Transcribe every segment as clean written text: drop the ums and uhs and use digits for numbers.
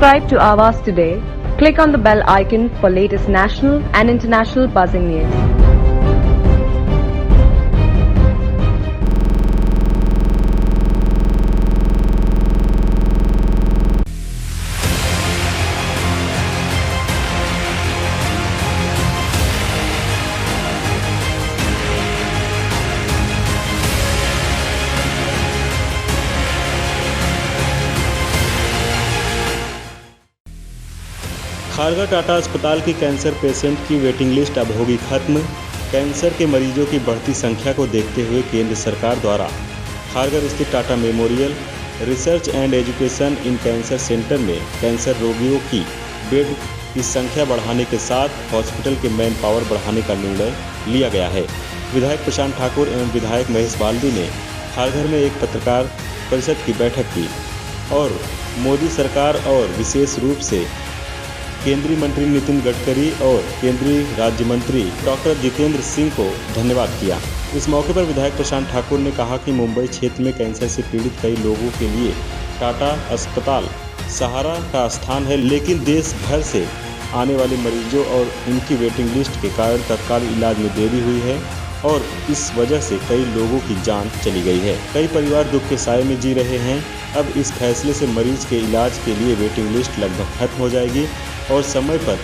Subscribe to Awaaz today. Click on the bell icon for latest national and international buzzing news. Kharghar Tata अस्पताल की cancer patient की waiting list अब होगी खत्म। Cancer के मरीजों की बढ़ती संख्या को देखते हुए केंद्र सरकार द्वारा खारघर स्थित Tata memorial research and education in cancer centre में कैंसर रोगियों की बेड की संख्या बढ़ाने के साथ हॉस्पिटल के मैन पावर बढ़ाने का निर्णय लिया गया है। विधायक प्रशांत ठाकुर एवं विधायक महेश बाल्दी ने खारघर में एक पत्रकार परिषद की बैठक की और मोदी सरकार और विशेष रूप से केंद्रीय मंत्री नितिन गडकरी और केंद्रीय राज्य मंत्री डॉक्टर जितेंद्र सिंह को धन्यवाद किया। इस मौके पर विधायक प्रशांत ठाकुर ने कहा कि मुंबई क्षेत्र में कैंसर से पीड़ित कई लोगों के लिए टाटा अस्पताल सहारा का स्थान है, लेकिन देश भर से आने वाले मरीजों और उनकी वेटिंग लिस्ट के कारण तत्काल इलाज में देरी हुई है और इस वजह से कई लोगों की जान चली गई है। कई परिवार दुख के साए में जी रहे हैं। अब इस फैसले से मरीज के इलाज के लिए वेटिंग लिस्ट लगभग खत्म हो जाएगी और समय पर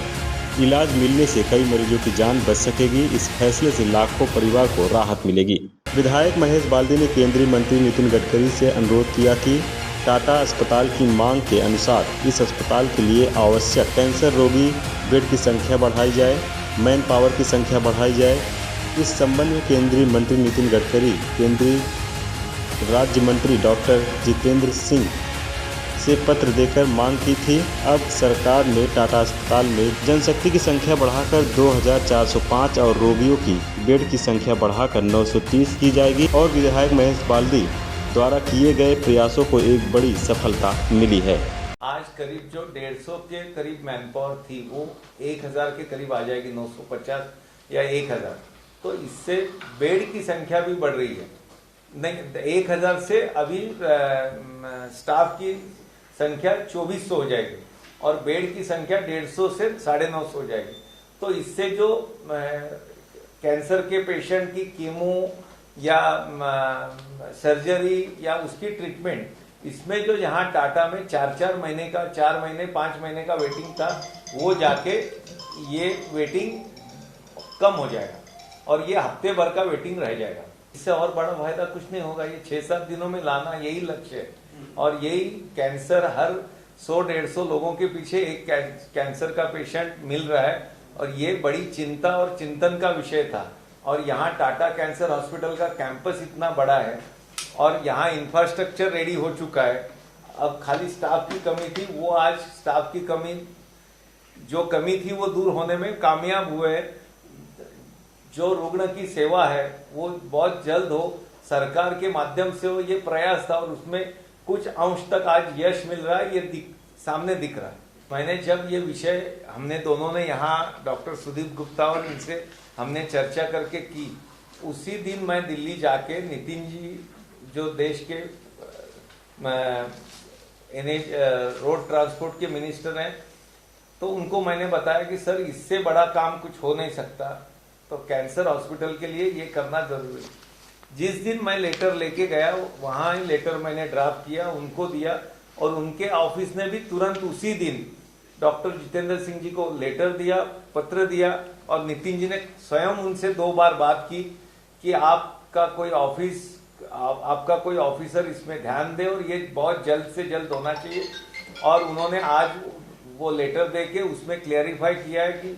इलाज मिलने से कई मरीजों की जान बच सकेगी। इस फैसले से लाखों परिवार को राहत मिलेगी। विधायक महेश बाल्दी ने केंद्रीय मंत्री नितिन गडकरी से अनुरोध किया कि टाटा अस्पताल की मांग के अनुसार इस अस्पताल के लिए आवश्यक कैंसर रोगी बेड की संख्या बढ़ाई जाए, मैन पावर की संख्या बढ़ाई जाए। इस संबंध में केंद्रीय मंत्री नितिन गडकरी, केंद्रीय राज्य मंत्री डॉक्टर जितेंद्र सिंह से पत्र देकर मांग की थी। अब सरकार ने टाटा अस्पताल में जनशक्ति की संख्या बढ़ाकर 2405 और रोगियों की बेड की संख्या बढ़ाकर 930 की जाएगी और विधायक महेश बाल्दी द्वारा किए गए प्रयासों को एक बड़ी सफलता मिली है। आज करीब जो 150 के करीब मैन पावर थी वो 1000 के करीब आ जाएगी, 950 या 1000। तो इससे बेड की संख्या भी बढ़ रही है। नहीं, 1000 से अभी स्टाफ की संख्या 2400 हो जाएगी और बेड की संख्या 150 से 950 हो जाएगी। तो इससे जो कैंसर के पेशेंट की कीमो या सर्जरी या उसकी ट्रीटमेंट, इसमें जो यहाँ टाटा में 4 महीने का, 4 महीने 5 महीने का वेटिंग था, वो जाके ये वेटिंग कम हो जाएगा और ये हफ्ते भर का वेटिंग रह जाएगा। इससे और बड़ा फायदा कुछ नहीं होगा। ये 6-7 दिनों में लाना यही लक्ष्य है और यही कैंसर हर 100-150 लोगों के पीछे एक कैंसर का पेशेंट मिल रहा है और ये बड़ी चिंता और चिंतन का विषय था। और यहाँ टाटा कैंसर हॉस्पिटल का कैंपस इतना बड़ा है और यहाँ इंफ्रास्ट्रक्चर रेडी हो चुका है। अब खाली स्टाफ की कमी थी, वो आज स्टाफ की कमी जो कमी थी वो दूर होने में कामयाब हुए। जो रुग्ण की सेवा है वो बहुत जल्द हो, सरकार के माध्यम से हो, ये प्रयास था और उसमें कुछ अंश तक आज यश मिल रहा है। ये सामने दिख रहा है। मैंने जब ये विषय हमने दोनों ने यहाँ डॉक्टर सुदीप गुप्ता और इनसे हमने चर्चा करके की, उसी दिन मैं दिल्ली जाके नितिन जी जो देश के रोड ट्रांसपोर्ट के मिनिस्टर हैं, तो उनको मैंने बताया कि सर इससे बड़ा काम कुछ हो नहीं सकता, तो कैंसर हॉस्पिटल के लिए ये करना जरूरी है। जिस दिन मैं लेटर लेके गया वहां ही लेटर मैंने ड्राफ्ट किया, उनको दिया और उनके ऑफिस ने भी तुरंत उसी दिन डॉक्टर जितेंद्र सिंह जी को लेटर दिया, पत्र दिया और नितिन जी ने स्वयं उनसे 2 बार बात की कि आपका कोई ऑफिसर इसमें ध्यान दे और ये बहुत जल्द से जल्द होना चाहिए। और उन्होंने आज वो लेटर देके उसमें क्लियरिफाई किया है कि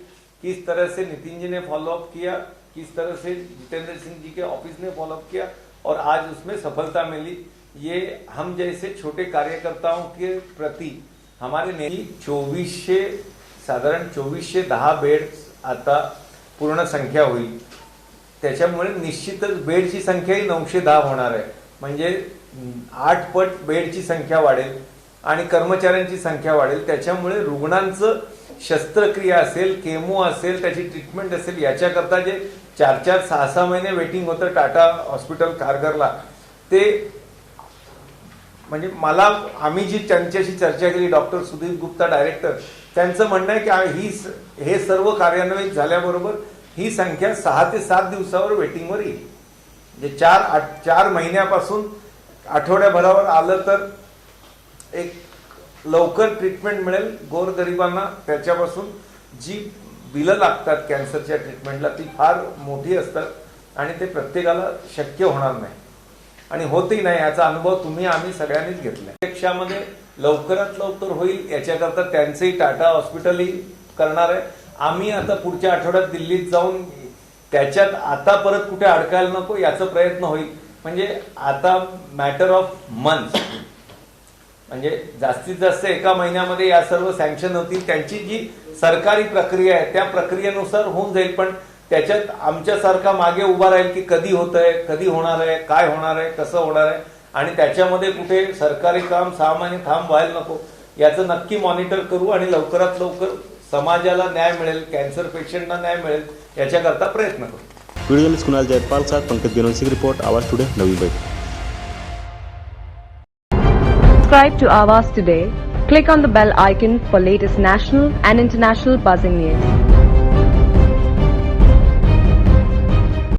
किस तरह से नितिन जी ने फॉलोअप किया, किस तरह से जितेंद्र सिंह जी के ऑफिस ने फॉलोअप किया और आज उसमें सफलता मिली। ये हम जैसे छोटे कार्यकर्ताओं के प्रति हमारे नेती 2410 बेड आता पूर्ण संख्या होईल, त्याच्यामुळे निश्चितच बेडची संख्या ही 910 होणार आहे। म्हणजे 8 पट बेडची संख्या वाढेल आणि कर्मचाऱ्यांची संख्या वाढेल। त्याच्यामुळे रुग्णांचं शस्त्रक्रिया असेल, केमो असेल, त्याची ट्रीटमेंट असेल, याच्याकरता जे 4-4, 6-6 महिने वेटिंग होतं टाटा हॉस्पिटल खारघरला, ते म्हणजे मला आम्ही जी त्यांच्याशी चर्चा केली, डॉक्टर सुदीप गुप्ता डायरेक्टर, त्यांचं म्हणणं आहे की हे सर्व कार्यान्वित झाल्याबरोबर ही संख्या 6 ते 7 दिवसावर वेटिंगवर येईल. म्हणजे 4 महिन्यापासून आठवड्याभरावर आलं तर एक लवकर ट्रीटमेंट मिळेल गोरगरिबांना. त्याच्यापासून जी बिलं लागतात कॅन्सरच्या ट्रीटमेंटला ती फार मोठी असतात आणि ते प्रत्येकाला शक्य होणार नाही आणि होतही नाही. याचा अनुभव आम्ही सगळ्यांनीच घेतलाय. प्रत्यक्षामध्ये लवकरात लवकर होईल याच्याकरता त्यांचंही टाटा हॉस्पिटलही करणार आहे. आम्ही आता पुढच्या आठवड्यात दिल्लीत जाऊन त्याच्यात आता परत कुठे अडकायला नको याचा प्रयत्न होईल. म्हणजे आता मॅटर ऑफ मंथ्स, म्हणजे जास्तीत जास्त एका महिन्यामध्ये या सर्व सँक्शन होतील. त्यांची जी सरकारी प्रक्रिया आहे त्या प्रक्रियेनुसार होऊन जाईल. पण त्याच्यात आमच्यासारखा मागे उभा राहील की कधी होत आहे, कधी होणार आहे, काय होणार आहे, कसं होणार आहे आणि त्याच्यामध्ये कुठे सरकारी काम 6 महिने थांब व्हायला नको याचं नक्की मॉनिटर करू आणि लवकरात लवकर समाजाला न्याय मिळेल, कॅन्सर पेशंटना न्याय मिळेल याच्याकरता प्रयत्न करू. वीडियो जर्नलिस्ट कुणाल जयपाल साथ पंकज बेनोसी की रिपोर्ट, आवाज today, Navi Mumbai. Subscribe to Awaaz today. Click on the bell icon for latest national and international buzzing news.